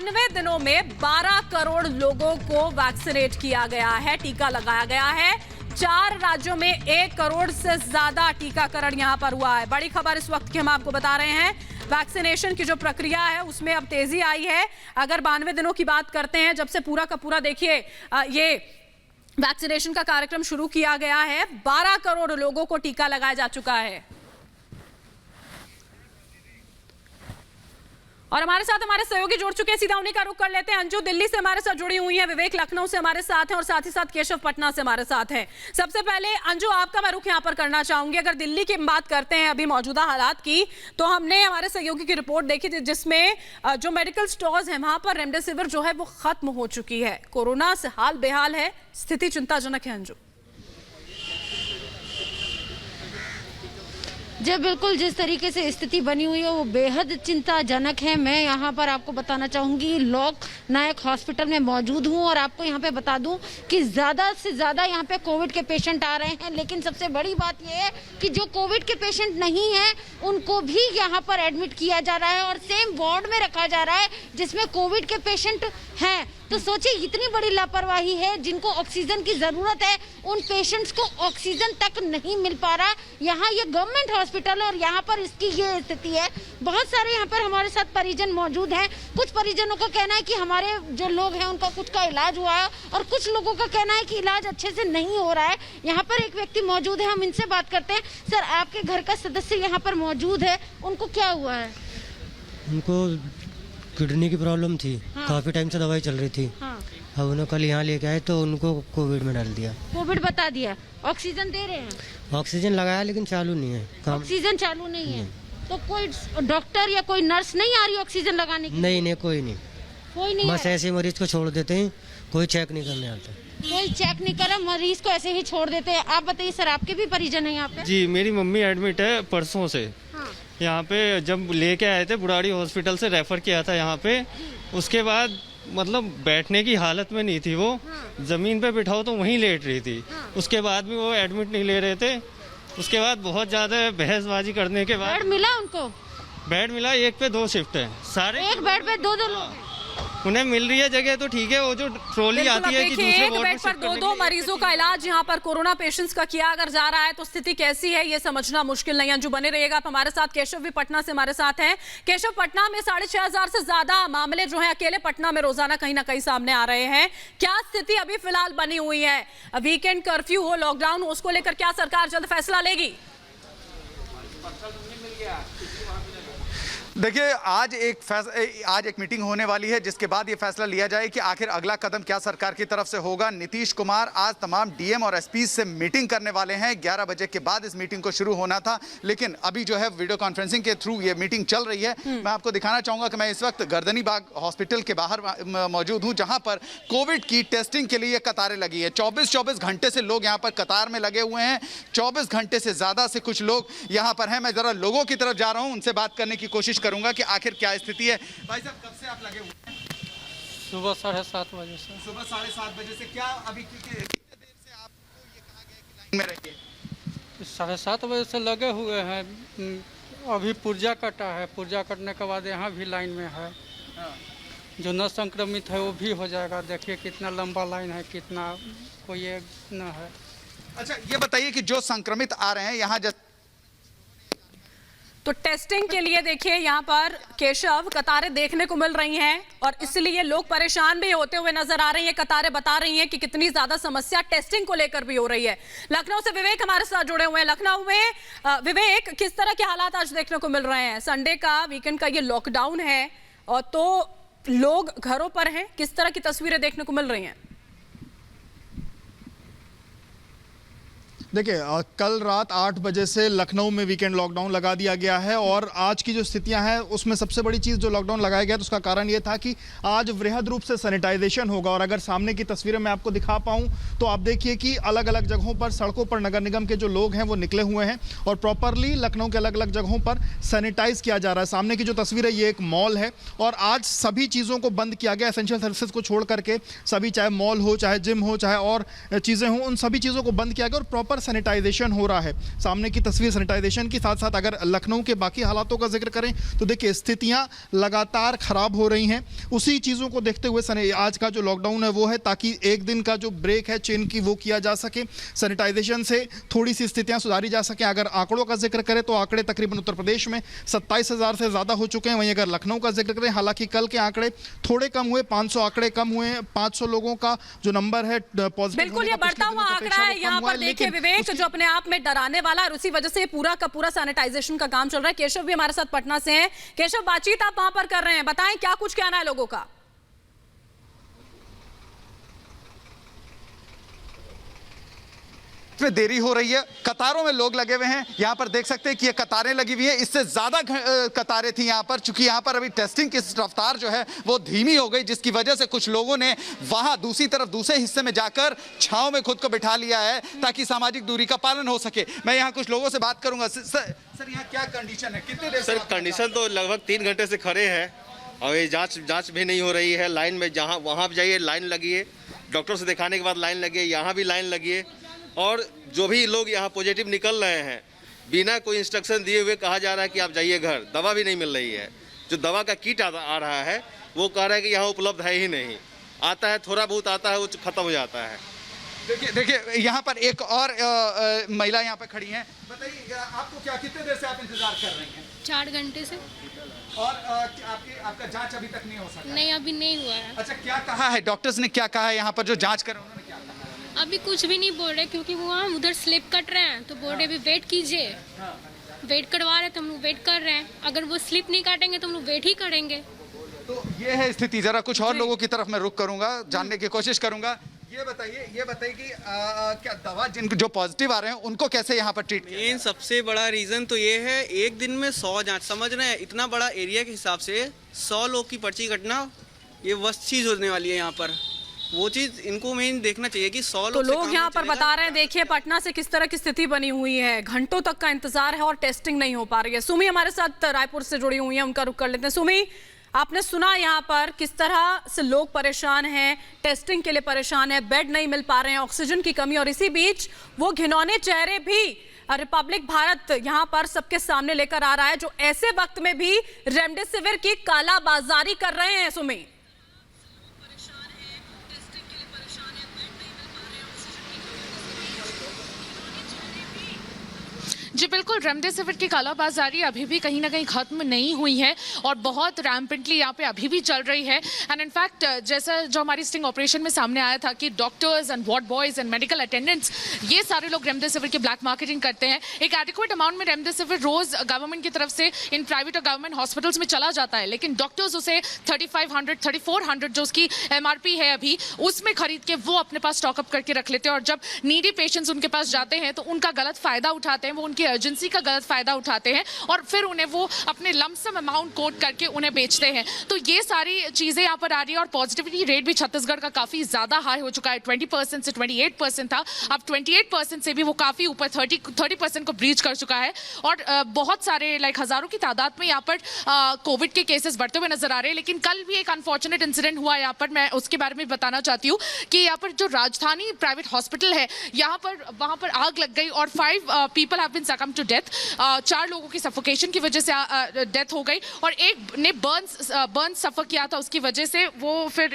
92 दिनों में 12 करोड़ लोगों को वैक्सीनेट किया गया है, टीका लगाया गया है। 4 राज्यों में 1 करोड़ से ज्यादा टीकाकरण यहां पर हुआ है। बड़ी खबर इस वक्त की हम आपको बता रहे हैं। वैक्सीनेशन की जो प्रक्रिया है उसमें अब तेजी आई है। अगर 92 दिनों की बात करते हैं, जब से पूरा का पूरा देखिए ये वैक्सीनेशन का कार्यक्रम शुरू किया गया है, 12 करोड़ लोगों को टीका लगाया जा चुका है। और हमारे साथ हमारे सहयोगी जुड़ चुके हैं, सीधा उन्हीं का रुख कर लेते हैं। अंजू दिल्ली से हमारे साथ जुड़ी हुई हैं, विवेक लखनऊ से हमारे साथ हैं और साथ ही साथ केशव पटना से हमारे साथ हैं। सबसे पहले अंजू, आपका मैं रुख यहां पर करना चाहूंगी। अगर दिल्ली की बात करते हैं अभी मौजूदा हालात की, तो हमने हमारे सहयोगी की रिपोर्ट देखी थी जिसमें जो मेडिकल स्टोर्स हैं वहां पर रेमडेसिविर जो है वो खत्म हो चुकी है। कोरोना से हाल बेहाल है, स्थिति चिंताजनक है। अंजू जी बिल्कुल, जिस तरीके से स्थिति बनी हुई है वो बेहद चिंताजनक है। मैं यहाँ पर आपको बताना चाहूँगी लोक नायक हॉस्पिटल में मौजूद हूँ और आपको यहाँ पे बता दूँ कि ज़्यादा से ज़्यादा यहाँ पे कोविड के पेशेंट आ रहे हैं, लेकिन सबसे बड़ी बात ये है कि जो कोविड के पेशेंट नहीं हैं उनको भी यहाँ पर एडमिट किया जा रहा है और सेम वार्ड में रखा जा रहा है जिसमें कोविड के पेशेंट हैं। तो सोचिए, इतनी बड़ी लापरवाही है। जिनको ऑक्सीजन की जरूरत है उन पेशेंट्स को ऑक्सीजन तक नहीं मिल पा रहा। यहाँ ये गवर्नमेंट हॉस्पिटल है और यहाँ पर इसकी ये स्थिति है। बहुत सारे यहाँ पर हमारे साथ परिजन मौजूद हैं। कुछ परिजनों का कहना है कि हमारे जो लोग हैं उनका कुछ का इलाज हुआ है और कुछ लोगों का कहना है कि इलाज अच्छे से नहीं हो रहा है। यहाँ पर एक व्यक्ति मौजूद है, हम इनसे बात करते हैं। सर, आपके घर का सदस्य यहाँ पर मौजूद है, उनको क्या हुआ है? उनको किडनी की प्रॉब्लम थी। हाँ। काफी टाइम से दवाई चल रही थी। हाँ। अब उन्हें कल यहाँ लेके आए तो उनको कोविड में डाल दिया। कोविड बता दिया। ऑक्सीजन दे रहे हैं? ऑक्सीजन लगाया लेकिन चालू नहीं है। ऑक्सीजन चालू नहीं है तो कोई डॉक्टर या कोई नर्स नहीं आ रही ऑक्सीजन लगाने की? नहीं, कोई नहीं। कोई नहीं, बस ऐसे मरीज को छोड़ देते हैं, कोई चेक नहीं करने आता। कोई चेक नहीं करा, मरीज को ऐसे ही छोड़ देते हैं। आप बताइए सर, आपके भी परिजन हैं यहाँ पे? जी, मेरी मम्मी एडमिट है परसों से। हाँ। यहाँ पे जब लेके आए थे बुढ़ाड़ी हॉस्पिटल से रेफर किया था यहाँ पे, उसके बाद मतलब बैठने की हालत में नहीं थी वो। हाँ। जमीन पे बिठाओ तो वहीं लेट रही थी। हाँ। उसके बाद भी वो एडमिट नहीं ले रहे थे। उसके बाद बहुत ज्यादा बहसबाजी करने के बाद बेड मिला उनको? बेड मिला, 1 पे 2 शिफ्ट है सारे। एक बेड पे 2 लोग? उन्हें मिल रही है जगह तो ठीक है, वो जो ट्रॉली आती है कि दूसरे एक बेड पर 2 मरीजों का इलाज यहाँ पर कोरोना पेशेंट्स का किया अगर जा रहा है तो स्थिति कैसी है ये समझना मुश्किल नहीं है। अंजू बने रहिएगा आप हमारे साथ। केशव भी पटना से हमारे साथ हैं। केशव, पटना में 6,500 से ज्यादा मामले जो है अकेले पटना में रोजाना कहीं ना कहीं सामने आ रहे हैं। क्या स्थिति अभी फिलहाल बनी हुई है? वीकेंड कर्फ्यू हो, लॉकडाउन हो, उसको लेकर क्या सरकार जल्द फैसला लेगी? देखिए, आज एक मीटिंग होने वाली है जिसके बाद ये फैसला लिया जाए कि आखिर अगला कदम क्या सरकार की तरफ से होगा। नीतीश कुमार आज तमाम डीएम और एसपी से मीटिंग करने वाले हैं। 11 बजे के बाद इस मीटिंग को शुरू होना था, लेकिन अभी जो है वीडियो कॉन्फ्रेंसिंग के थ्रू ये मीटिंग चल रही है। मैं आपको दिखाना चाहूंगा कि मैं इस वक्त गर्दनी बाग हॉस्पिटल के बाहर मौजूद हूँ, जहाँ पर कोविड की टेस्टिंग के लिए कतारें लगी है। 24 घंटे से लोग यहाँ पर कतार में लगे हुए हैं। 24 घंटे से ज्यादा से कुछ लोग यहाँ पर हैं। मैं जरा लोगों की तरफ जा रहा हूँ, उनसे बात करने की कोशिश करूंगा कि आखिर क्या स्थिति है। भाई साहब, कब से आप लगे हुए हैं? सुबह 7:30 बजे से। सुबह 7:30 बजे से। क्या अभी कितनी देर से आपको ये कहा गया कि लाइन में रहिए? 7:30 बजे से लगे हुए हैं। अभी पुर्जा कटा है, पुर्जा कटने के बाद यहाँ भी लाइन में है। जो न संक्रमित है वो भी हो जाएगा। देखिए कितना लंबा लाइन है, कितना कोई न है। अच्छा, ये बताइए कि जो संक्रमित आ रहे हैं यहाँ तो टेस्टिंग के लिए देखिए यहाँ पर केशव कतारें देखने को मिल रही हैं और इसलिए लोग परेशान भी होते हुए नजर आ रही हैं। कतारें बता रही हैं कि कितनी ज्यादा समस्या टेस्टिंग को लेकर भी हो रही है। लखनऊ से विवेक हमारे साथ जुड़े हुए हैं। लखनऊ में विवेक, किस तरह के हालात आज देखने को मिल रहे हैं? संडे का, वीकेंड का ये लॉकडाउन है और तो लोग घरों पर हैं, किस तरह की तस्वीरें देखने को मिल रही हैं? देखिए, कल रात 8 बजे से लखनऊ में वीकेंड लॉकडाउन लगा दिया गया है और आज की जो स्थितियां हैं उसमें सबसे बड़ी चीज़ जो लॉकडाउन लगाया गया तो उसका कारण ये था कि आज वृहद रूप से सैनिटाइजेशन होगा। और अगर सामने की तस्वीरें मैं आपको दिखा पाऊं तो आप देखिए कि अलग अलग जगहों पर, सड़कों पर नगर निगम के जो लोग हैं वो निकले हुए हैं और प्रॉपरली लखनऊ के अलग अलग जगहों पर सैनिटाइज किया जा रहा है। सामने की जो तस्वीर है ये एक मॉल है और आज सभी चीज़ों को बंद किया गया। एसेंशियल सर्विसेज को छोड़ करके सभी, चाहे मॉल हो, चाहे जिम हो, चाहे और चीज़ें हों, उन सभी चीज़ों को बंद किया गया और प्रॉपर सैनिटाइजेशन हो रहा है, सामने की तस्वीर सैनिटाइजेशन की, साथ साथ अगर लखनऊ के बाकी हालातों का जिक्र करें तो देखिए स्थितियां लगातार खराब हो रही हैं। उसी चीज़ों को देखते हुए आज का जो लॉकडाउन है वो है ताकि एक दिन का जो ब्रेक है चेन की वो किया जा सके, सैनिटाइजेशन से थोड़ी सी स्थितियां सुधारी जा सकें। अगर आंकड़ों का जिक्र करें तो आंकड़े तकरीबन उत्तर प्रदेश में 27,000 से ज़्यादा हो चुके हैं। वहीं अगर लखनऊ का जिक्र करें, हालांकि कल के आंकड़े थोड़े कम हुए, 500 आंकड़े कम हुए, 500 लोगों का जो नंबर है पॉजिटिव बिल्कुल ये बढ़ता हुआ आंकड़ा है यहाँ पर। देखिए विवेक, जो अपने आप में डराने वाला है, उसी वजह से पूरा का पूरा सैनिटाइजेशन का काम चल रहा है। केशव भी हमारे साथ पटना से हैं। केशव, बातचीत आप वहां पर कर रहे हैं, बताएं क्या कुछ कहना है लोगों का। इसमें देरी हो रही है, कतारों में लोग लगे हुए हैं। यहाँ पर देख सकते हैं कि ये कतारें लगी हुई हैं, इससे ज्यादा कतारें थी यहाँ पर, चूंकि यहाँ पर अभी टेस्टिंग की रफ्तार जो है वो धीमी हो गई, जिसकी वजह से कुछ लोगों ने वहां दूसरी तरफ दूसरे हिस्से में जाकर छांव में खुद को बिठा लिया है ताकि सामाजिक दूरी का पालन हो सके। मैं यहाँ कुछ लोगों से बात करूंगा। सर यहाँ क्या कंडीशन है, कितने देर सर कंडीशन तो लगभग 3 घंटे से खड़े हैं और ये जांच भी नहीं हो रही है। लाइन में जहाँ वहाँ जाइए लाइन लगी है, डॉक्टर से दिखाने के बाद लाइन लगी है, यहाँ भी लाइन लगी है। और जो भी लोग यहाँ पॉजिटिव निकल रहे हैं बिना कोई इंस्ट्रक्शन दिए हुए कहा जा रहा है कि आप जाइए घर, दवा भी नहीं मिल रही है। जो दवा का किट आ रहा है वो कह रहा है कि यहाँ उपलब्ध है ही नहीं, आता है थोड़ा बहुत आता है वो खत्म हो जाता है। देखिए यहाँ पर एक और महिला यहाँ पर खड़ी हैं। बताइए आपको क्या, कितने देर से आप इंतजार कर रही हैं? 4 घंटे से। और आपका जांच अभी तक नहीं हो सका? नहीं, अभी नहीं हुआ है। अच्छा, क्या कहा है डॉक्टर्स ने, क्या कहा है यहाँ पर जो जांच कर रहे हैं, उन्होंने क्या कहा? अभी कुछ भी नहीं बोल रहे क्योंकि वो हम उधर स्लिप कट रहे हैं तो बोल रहे अभी वेट कीजिए। वेट करवा रहे तो हम लोग वेट कर रहे हैं, अगर वो स्लिप नहीं काटेंगे तो हम लोग वेट ही करेंगे। तो ये है स्थिति। जरा कुछ और लोगों की तरफ मैं रुक करूंगा, जानने की कोशिश करूंगा। ये बताइए कि क्या दवा जिनको जो पॉजिटिव आ रहे हैं उनको कैसे यहाँ पर ट्रीट किया? मेन सबसे बड़ा रीज़न तो ये है, एक दिन में 100 जांच, समझ रहे हैं, इतना बड़ा एरिया के हिसाब से 100 लोग की पर्ची कटना ये वर्स्ट चीज़ होने वाली है यहाँ पर। वो चीज़ इनको मेन देखना चाहिए कि 100 तो लोग यहाँ पर बता रहे हैं, देखिए पटना से किस तरह की स्थिति बनी हुई है, घंटों तक का इंतजार है और टेस्टिंग नहीं हो पा रही है। सुमी हमारे साथ रायपुर से जुड़ी हुई है, उनका रुख कर लेते हैं। सुमी, आपने सुना यहाँ पर किस तरह से लोग परेशान हैं, टेस्टिंग के लिए परेशान है, बेड नहीं मिल पा रहे हैं, ऑक्सीजन की कमी, और इसी बीच वो घिनौने चेहरे भी रिपब्लिक भारत यहाँ पर सबके सामने लेकर आ रहा है, जो ऐसे वक्त में भी रेमडेसिविर की कालाबाजारी कर रहे हैं। सुमी, जी बिल्कुल, रेमडेसिविर की कालाबाजारी अभी भी कहीं ना कहीं खत्म नहीं हुई है और बहुत रैम्पेंटली यहाँ पे अभी भी चल रही है। एंड इनफैक्ट जैसा जो हमारी स्टिंग ऑपरेशन में सामने आया था कि doctors and ward boys and medical attendants, ये सारे लोग रेमडेसिविर की ब्लैक मार्केटिंग करते हैं। एक एडिक्वेट अमाउंट में रेमडेसिविर रोज गवर्नमेंट की तरफ से इन प्राइवेट और गवर्नमेंट हॉस्पिटल्स में चला जाता है, लेकिन डॉक्टर्स उसे 3500 3400 जो उसकी MRP है अभी, उसमें खरीद के वो अपने पास स्टॉकअप करके रख लेते हैं। और जब नीडी पेशेंट्स उनके पास जाते हैं तो उनका गलत फायदा उठाते हैं, वो उनकी अर्जेंसी का गलत फायदा उठाते हैं और फिर उन्हें वो अपने लमसम अमाउंट कोट करके उन्हें बेचते हैं। तो ये सारी चीजें यहाँ पर आ रही है और पॉजिटिविटी रेट भी छत्तीसगढ़ का काफी ज्यादा हाई हो चुका है। 20% से 28% था, अब 28% से भी वो काफी ऊपर 30% को ब्रीच कर चुका है। और बहुत सारे हजारों की तादाद में यहाँ पर कोविड के केसेस बढ़ते हुए नजर आ रहे हैं। लेकिन कल भी एक अनफॉर्चुनेट इंसिडेंट हुआ यहाँ पर, मैं उसके बारे में बताना चाहती हूँ कि यहाँ पर जो राजधानी प्राइवेट हॉस्पिटल है यहाँ पर, वहां पर आग लग गई और 5 people have been succumb to death. 4 लोगों की सफोकेशन की वजह से डेथ हो गई और एक ने बर्न सफर किया था, उसकी वजह से वो फिर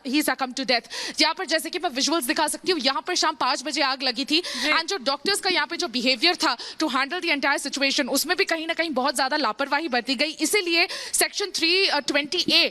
ही सकम टू डेथ। यहाँ पर जैसे कि मैं विजुअल्स दिखा सकती हूँ, यहाँ पर शाम 5 बजे आग लगी थी एंड जो डॉक्टर्स का यहाँ पे जो बिहेवियर था to handle the entire situation, उसमें भी कहीं ना कहीं बहुत ज्यादा लापरवाही बरती गई। इसीलिए सेक्शन 320A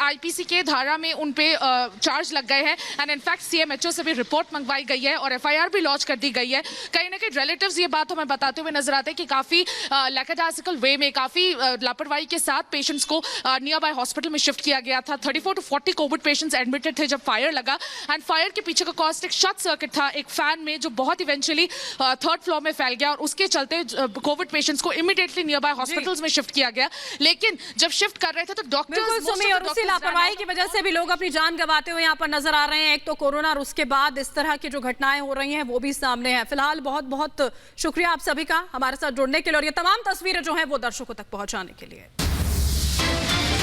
IPC के धारा में उन पे चार्ज लग गए हैं एंड इनफैक्ट CMHO से भी रिपोर्ट मंगवाई गई है और FIR भी लॉन्च कर दी गई है। कहीं ना कहीं रिलेटिव्स ये बात हमें बताते हुए नजर आते हैं कि काफी लैकेडासिकल वे में, काफी लापरवाही के साथ पेशेंट्स को नियर बाय हॉस्पिटल में शिफ्ट किया गया था। 34 to 40 कोविड पेशेंट्स एडमिटेड थे जब फायर लगा एंड फायर के पीछे का कॉस्ट एक शॉर्ट सर्किट था एक फैन में, जो बहुत इवेंचुअली 3rd फ्लोर में फैल गया और उसके चलते कोविड पेशेंट्स को इमीडिएटली नियर बाय हॉस्पिटल्स में शिफ्ट किया गया। लेकिन जब शिफ्ट कर रहे थे तो डॉक्टर्स और उसी लापरवाही की वजह से भी लोग अपनी जान गंवाते हुए यहाँ पर नजर आ रहे हैं। एक तो कोरोना और उसके बाद इस तरह की जो घटनाएं हो रही हैं वो भी सामने है। फिलहाल बहुत बहुत शुक्रिया आप सभी का हमारे साथ जुड़ने के लिए और ये तमाम तस्वीरें जो हैं वो दर्शकों तक पहुंचाने के लिए।